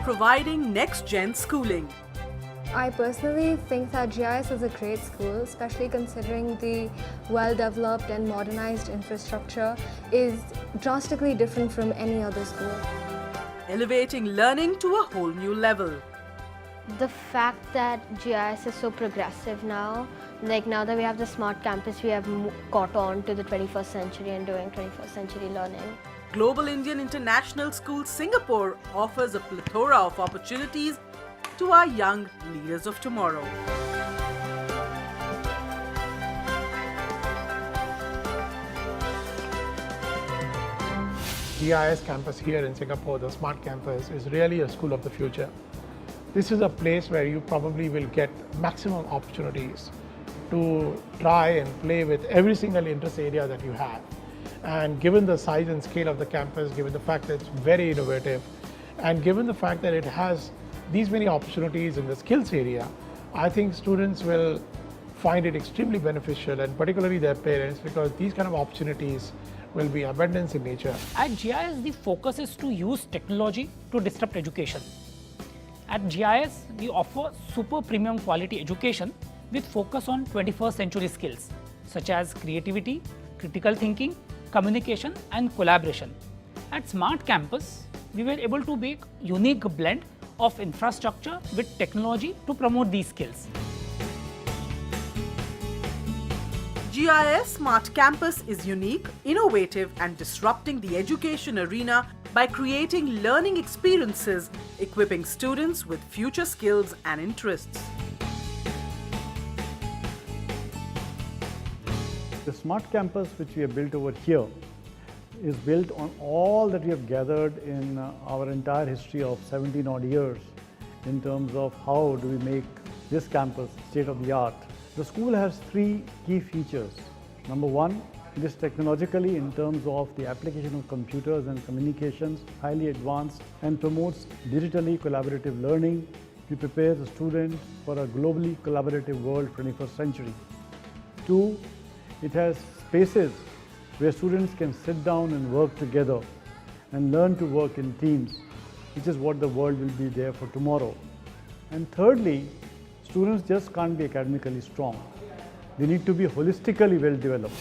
Providing next-gen schooling. I personally think that GIIS is a great school, especially considering the well-developed and modernized infrastructure is drastically different from any other school. Elevating learning to a whole new level. The fact that GIIS is so progressive now, like now that we have the smart campus, we have caught on to the 21st century and doing 21st century learning. Global Indian International School Singapore offers a plethora of opportunities to our young leaders of tomorrow. GIIS campus here in Singapore, the smart campus, is really a school of the future. This is a place where you probably will get maximum opportunities to try and play with every single interest area that you have. And given the size and scale of the campus, given the fact that it's very innovative, and given the fact that it has these many opportunities in the skills area, I think students will find it extremely beneficial, and particularly their parents, because these kind of opportunities will be abundance in nature. At GIIS, the focus is to use technology to disrupt education. At GIIS, we offer super premium quality education with focus on 21st century skills such as creativity, critical thinking, communication and collaboration. At Smart Campus, we were able to make unique blend of infrastructure with technology to promote these skills. GIIS Smart Campus is unique, innovative and disrupting the education arena by creating learning experiences, equipping students with future skills and interests. The smart campus which we have built over here is built on all that we have gathered in our entire history of 17 odd years in terms of how do we make this campus state of the art. The school has three key features. Number one, it is technologically in terms of the application of computers and communications, highly advanced and promotes digitally collaborative learning. It prepares the student for a globally collaborative world 21st century. Two, it has spaces where students can sit down and work together and learn to work in teams, which is what the world will be there for tomorrow. And thirdly, students just can't be academically strong. They need to be holistically well developed.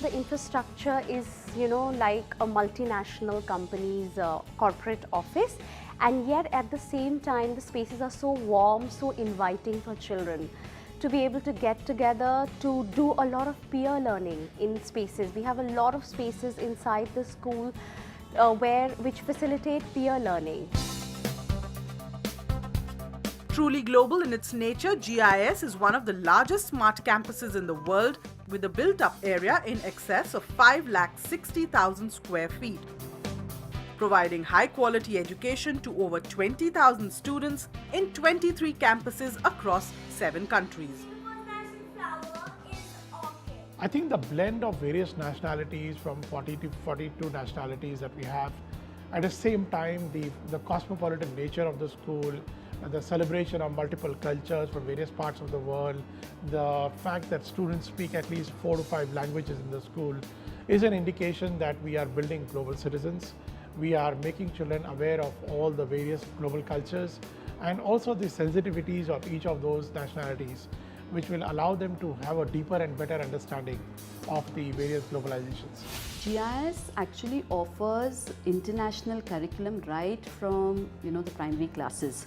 The infrastructure is, like a multinational company's corporate office, and yet at the same time the spaces are so warm, so inviting for children to be able to get together to do a lot of peer learning in spaces. We have a lot of spaces inside the school which facilitate peer learning. Truly global in its nature, GIIS is one of the largest smart campuses in the world with a built-up area in excess of 5,60,000 square feet, providing high-quality education to over 20,000 students in 23 campuses across 7 countries. I think the blend of various nationalities, from 40 to 42 nationalities that we have, at the same time the cosmopolitan nature of the school, the celebration of multiple cultures from various parts of the world, the fact that students speak at least 4 to 5 languages in the school is an indication that we are building global citizens. We are making children aware of all the various global cultures and also the sensitivities of each of those nationalities, which will allow them to have a deeper and better understanding of the various globalizations. GIIS actually offers international curriculum right from the primary classes.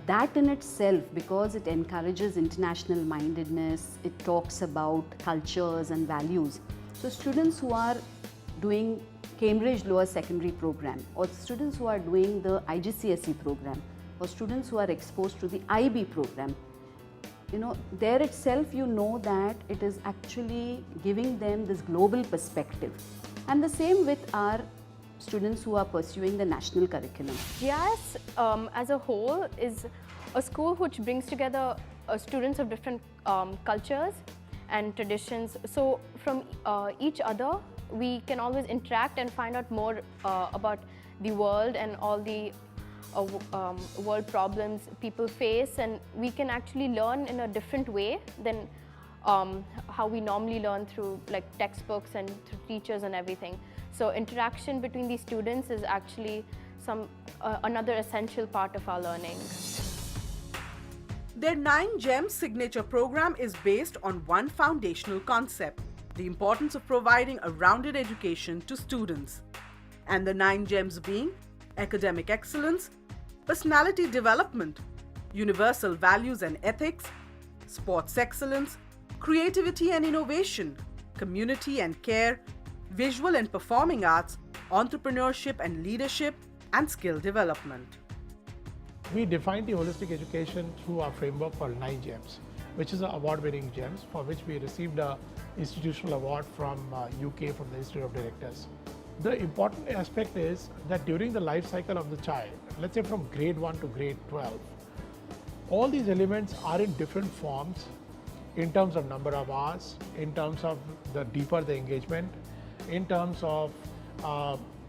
That in itself, because it encourages international mindedness, it talks about cultures and values. So students who are doing Cambridge Lower Secondary program, or students who are doing the IGCSE program, or students who are exposed to the IB program, there itself that it is actually giving them this global perspective. And the same with our students who are pursuing the national curriculum. GIIS as a whole is a school which brings together students of different cultures and traditions. So from each other, we can always interact and find out more about the world and all the world problems people face, and we can actually learn in a different way than how we normally learn through like textbooks and through teachers and everything. So interaction between these students is actually another essential part of our learning. Their 9 GEMS signature program is based on one foundational concept: the importance of providing a rounded education to students. And the 9 GEMS being academic excellence, personality development, universal values and ethics, sports excellence, creativity and innovation, community and care, visual and performing arts, entrepreneurship and leadership, and skill development. We define the holistic education through our framework called 9 GEMS, which is an award-winning GEMS for which we received an institutional award from UK, from the Institute of Directors. The important aspect is that during the life cycle of the child, let's say from grade 1 to grade 12, all these elements are in different forms in terms of number of hours, in terms of the deeper the engagement, in terms of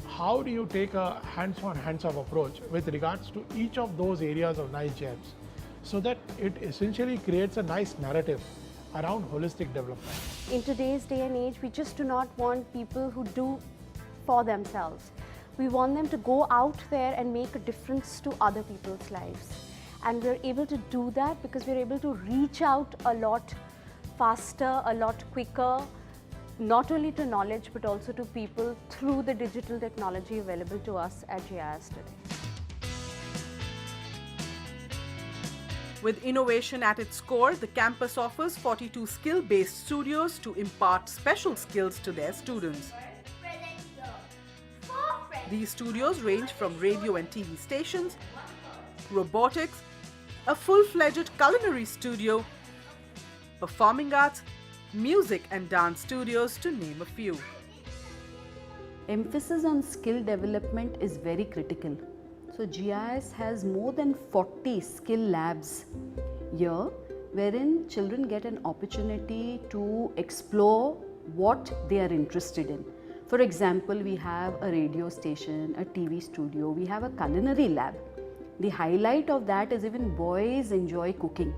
how do you take a hands-on, hands-off approach with regards to each of those areas of 9 GEMS, so that it essentially creates a nice narrative around holistic development. In today's day and age, we just do not want people who do for themselves. We want them to go out there and make a difference to other people's lives. And we're able to do that because we're able to reach out a lot faster, a lot quicker, not only to knowledge but also to people through the digital technology available to us at GIIS today. With innovation at its core, the campus offers 42 skill-based studios to impart special skills to their students. These studios range from radio and TV stations, robotics, a full-fledged culinary studio, performing arts, music and dance studios, to name a few. Emphasis on skill development is very critical. So GIIS has more than 40 skill labs here, wherein children get an opportunity to explore what they are interested in. For example, we have a radio station, a TV studio, we have a culinary lab. The highlight of that is even boys enjoy cooking.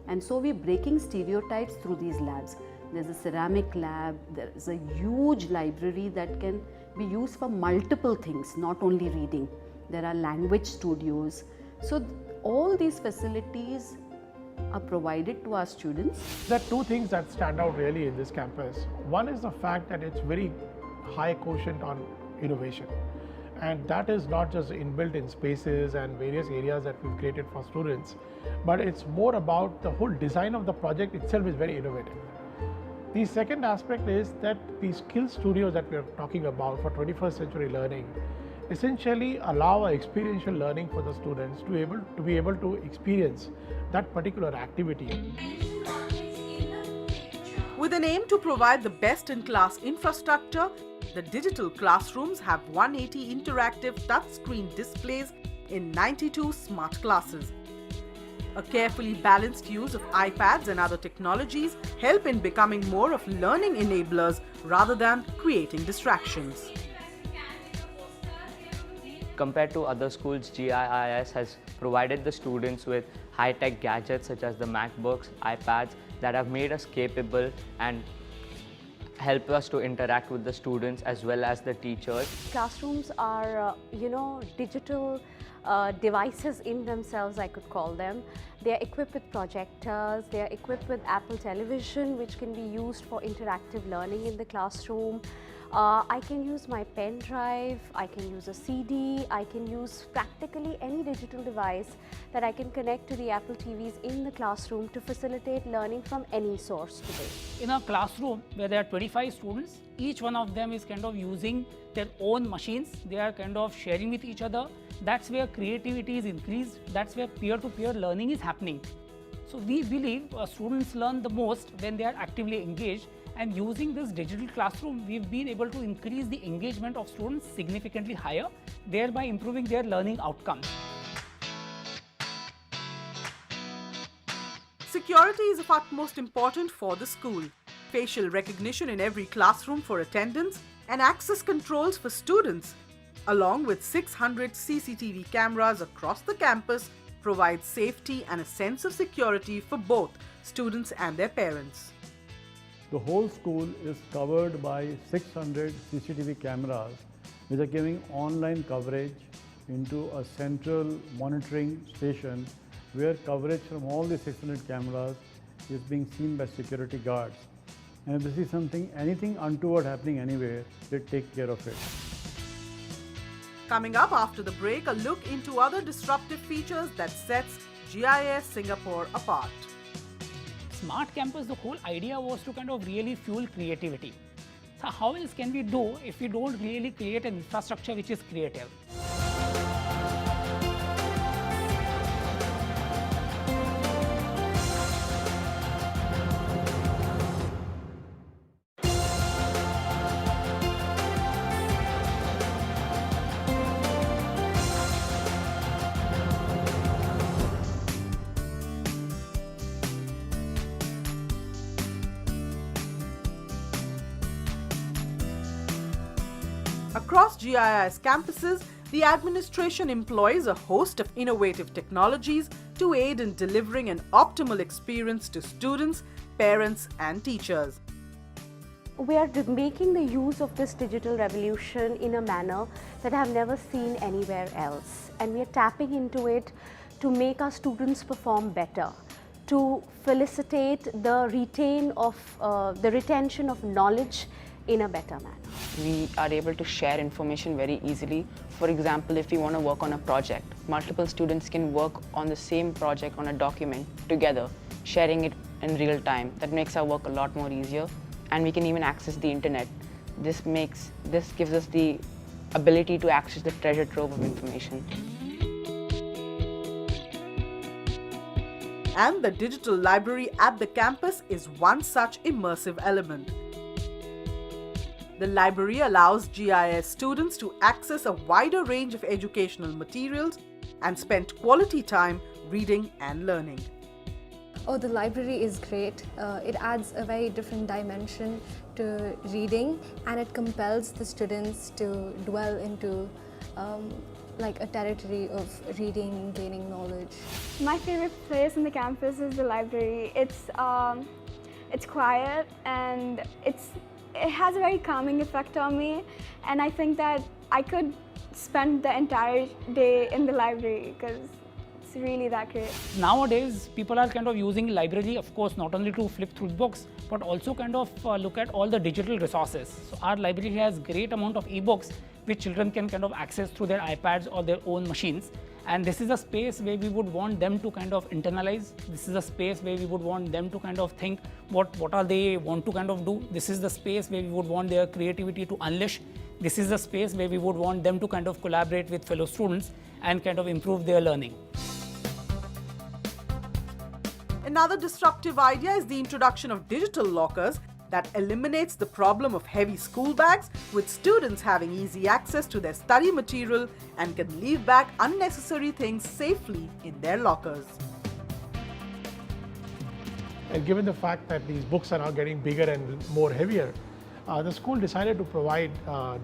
And so we're breaking stereotypes through these labs. There's a ceramic lab, there's a huge library that can be used for multiple things, not only reading. There are language studios. So all these facilities are provided to our students. There are two things that stand out really in this campus. One is the fact that it's very high quotient on innovation. And that is not just inbuilt in spaces and various areas that we've created for students, but it's more about the whole design of the project itself is very innovative. The second aspect is that the skill studios that we are talking about for 21st century learning essentially allow experiential learning for the students to be able to experience that particular activity. With an aim to provide the best-in-class infrastructure, the digital classrooms have 180 interactive touchscreen displays in 92 smart classes. A carefully balanced use of iPads and other technologies help in becoming more of learning enablers rather than creating distractions. Compared to other schools, GIIS has provided the students with high-tech gadgets such as the MacBooks, iPads that have made us capable and help us to interact with the students as well as the teachers. Classrooms are, digital devices in themselves, I could call them. They are equipped with projectors, they are equipped with Apple television, which can be used for interactive learning in the classroom. I can use my pen drive, I can use a CD, I can use practically any digital device that I can connect to the Apple TVs in the classroom to facilitate learning from any source today. In a classroom where there are 25 students, each one of them is kind of using their own machines. They are kind of sharing with each other. That's where creativity is increased. That's where peer-to-peer learning is happening. So we believe students learn the most when they are actively engaged. And using this digital classroom, we've been able to increase the engagement of students significantly higher, thereby improving their learning outcomes. Security is of utmost importance for the school. Facial recognition in every classroom for attendance and access controls for students, along with 600 CCTV cameras across the campus, provide safety and a sense of security for both students and their parents. The whole school is covered by 600 CCTV cameras which are giving online coverage into a central monitoring station where coverage from all the 600 cameras is being seen by security guards. And if they see something, anything untoward happening anywhere, they take care of it. Coming up after the break, a look into other disruptive features that sets GIIS Singapore apart. Smart campus, the whole idea was to kind of really fuel creativity. So how else can we do if we don't really create an infrastructure which is creative? Across GIIS campuses, the administration employs a host of innovative technologies to aid in delivering an optimal experience to students, parents, and teachers. We are making the use of this digital revolution in a manner that I have never seen anywhere else. And we are tapping into it to make our students perform better, to felicitate the retention of knowledge in a better manner. We are able to share information very easily. For example, if we want to work on a project, multiple students can work on the same project on a document together, sharing it in real time. That makes our work a lot more easier, and we can even access the internet. This gives us the ability to access the treasure trove of information. And the digital library at the campus is one such immersive element. The library allows GIIS students to access a wider range of educational materials and spend quality time reading and learning. Oh, the library is great. It adds a very different dimension to reading, and it compels the students to dwell into like a territory of reading, gaining knowledge. My favorite place in the campus is the library. It's quiet and it has a very calming effect on me, and I think that I could spend the entire day in the library because it's really that great. Nowadays, people are kind of using library, of course, not only to flip through books, but also kind of look at all the digital resources. So our library has great amount of e-books which children can kind of access through their iPads or their own machines. And this is a space where we would want them to kind of internalize. This is a space where we would want them to kind of think what are they want to kind of do. This is the space where we would want their creativity to unleash. This is the space where we would want them to kind of collaborate with fellow students and kind of improve their learning. Another disruptive idea is the introduction of digital lockers that eliminates the problem of heavy school bags, with students having easy access to their study material and can leave back unnecessary things safely in their lockers. And given the fact that these books are now getting bigger and more heavier, the school decided to provide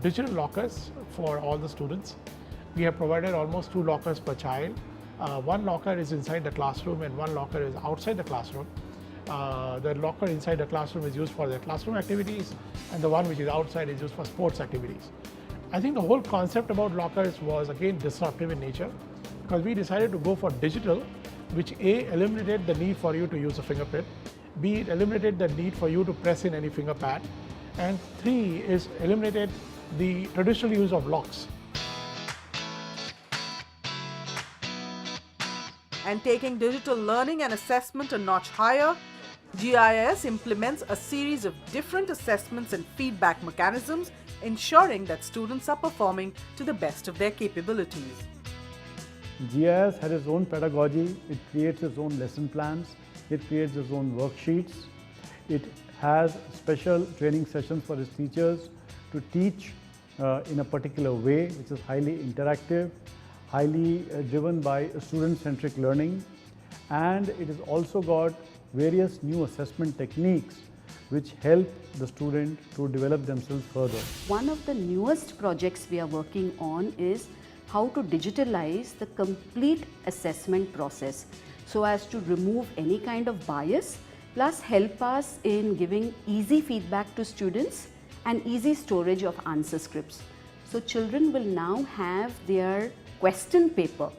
digital lockers for all the students. We have provided almost 2 lockers per child. One locker is inside the classroom and one locker is outside the classroom. The locker inside the classroom is used for their classroom activities, and the one which is outside is used for sports activities. I think the whole concept about lockers was again disruptive in nature, because we decided to go for digital, which A, eliminated the need for you to use a fingerprint, B, it eliminated the need for you to press in any finger pad, and 3 is eliminated the traditional use of locks. And taking digital learning and assessment a notch higher, GIIS implements a series of different assessments and feedback mechanisms, ensuring that students are performing to the best of their capabilities. GIIS has its own pedagogy, it creates its own lesson plans, it creates its own worksheets, it has special training sessions for its teachers to teach in a particular way, which is highly interactive, highly driven by student-centric learning, and it has also got various new assessment techniques which help the student to develop themselves further. One of the newest projects we are working on is how to digitalize the complete assessment process so as to remove any kind of bias, plus help us in giving easy feedback to students and easy storage of answer scripts. So children will now have their question paper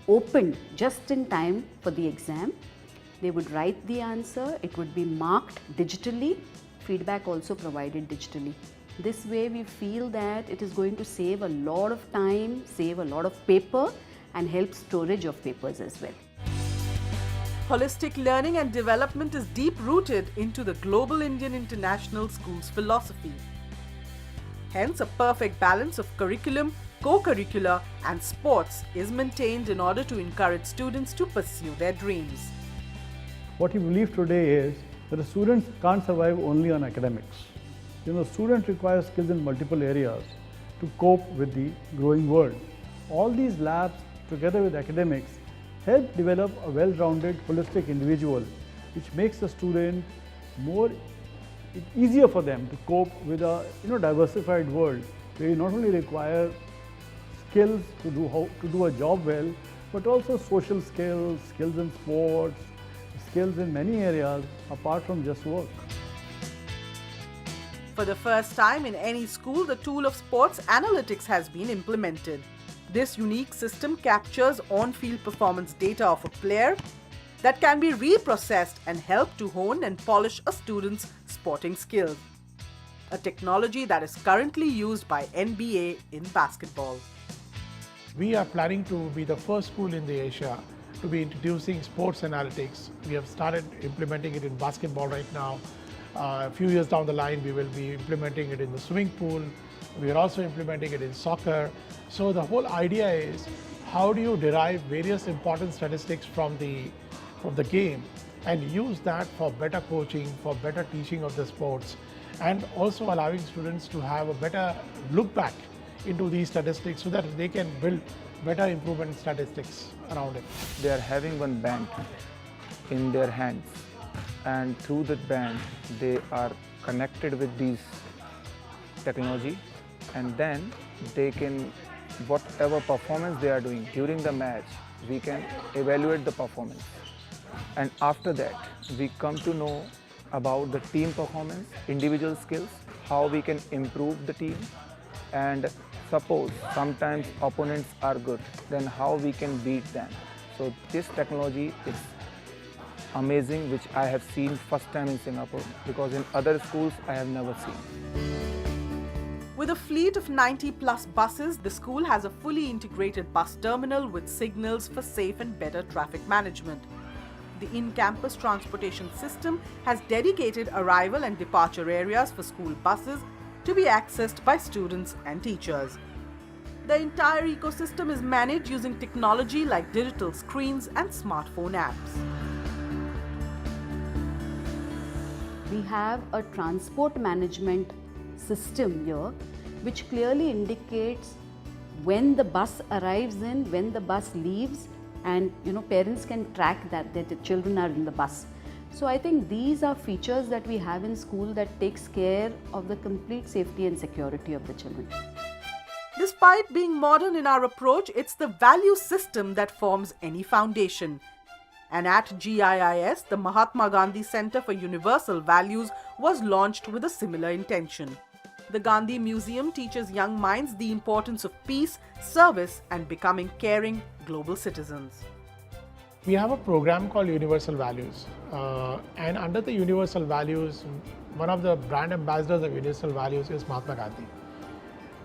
opened just in time for the exam. They would write the answer, it would be marked digitally, feedback also provided digitally. This way we feel that it is going to save a lot of time, save a lot of paper and help storage of papers as well. Holistic learning and development is deep-rooted into the global Indian international schools philosophy. Hence, a perfect balance of curriculum, co-curricular and sports is maintained in order to encourage students to pursue their dreams. What we believe today is that the students can't survive only on academics. Students require skills in multiple areas to cope with the growing world. All these labs, together with academics, help develop a well-rounded, holistic individual, which makes the student easier for them to cope with a diversified world, where you not only require skills to do a job well, but also social skills, skills in sports, skills in many areas apart from just work. For the first time in any school, the tool of sports analytics has been implemented. This unique system captures on-field performance data of a player that can be reprocessed and help to hone and polish a student's sporting skills. A technology that is currently used by NBA in basketball. We are planning to be the first school in the Asia to be introducing sports analytics. We have started implementing it in basketball right now. A few years down the line, we will be implementing it in the swimming pool. We are also implementing it in soccer. So the whole idea is, how do you derive various important statistics from the game and use that for better coaching, for better teaching of the sports, and also allowing students to have a better look back into these statistics so that they can build better improvement statistics around it. They are having one band in their hands, and through that band they are connected with these technology, and then they can, whatever performance they are doing during the match, we can evaluate the performance. And after that, we come to know about the team performance, individual skills, how we can improve the team, and suppose sometimes opponents are good, then how we can beat them. So this technology is amazing, which I have seen first time in Singapore, because in other schools I have never seen. With a fleet of 90+ buses, the school has a fully integrated bus terminal with signals for safe and better traffic management. The in-campus transportation system has dedicated arrival and departure areas for school buses to be accessed by students and teachers. The entire ecosystem is managed using technology like digital screens and smartphone apps. We have a transport management system here which clearly indicates when the bus arrives in, when the bus leaves, and parents can track that the children are in the bus. So I think these are features that we have in school that takes care of the complete safety and security of the children. Despite being modern in our approach, it's the value system that forms any foundation. And at GIIS, the Mahatma Gandhi Center for Universal Values was launched with a similar intention. The Gandhi Museum teaches young minds the importance of peace, service, and becoming caring global citizens. We have a program called Universal Values, and under the Universal Values, one of the brand ambassadors of Universal Values is Mahatma Gandhi.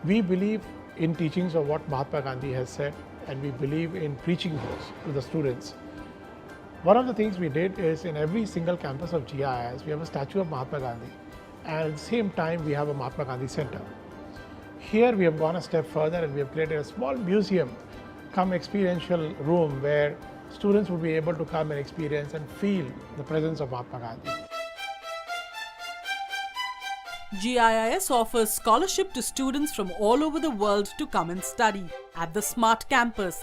We believe in teachings of what Mahatma Gandhi has said, and we believe in preaching those to the students. One of the things we did is in every single campus of GIIS, we have a statue of Mahatma Gandhi, and at the same time we have a Mahatma Gandhi Center. Here we have gone a step further and we have created a small museum come experiential room where students would be able to come and experience and feel the presence of Mahatma Gandhi. GIIS offers scholarship to students from all over the world to come and study at the Smart Campus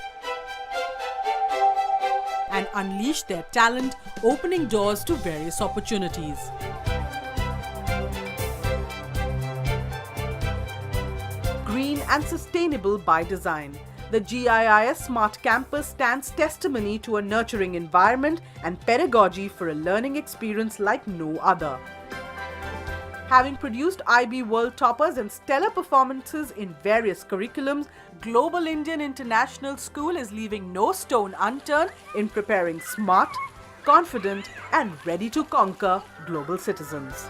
and unleash their talent, opening doors to various opportunities. Green and sustainable by design, the GIIS Smart Campus stands testimony to a nurturing environment and pedagogy for a learning experience like no other. Having produced IB World Toppers and stellar performances in various curriculums, Global Indian International School is leaving no stone unturned in preparing smart, confident, and ready to conquer global citizens.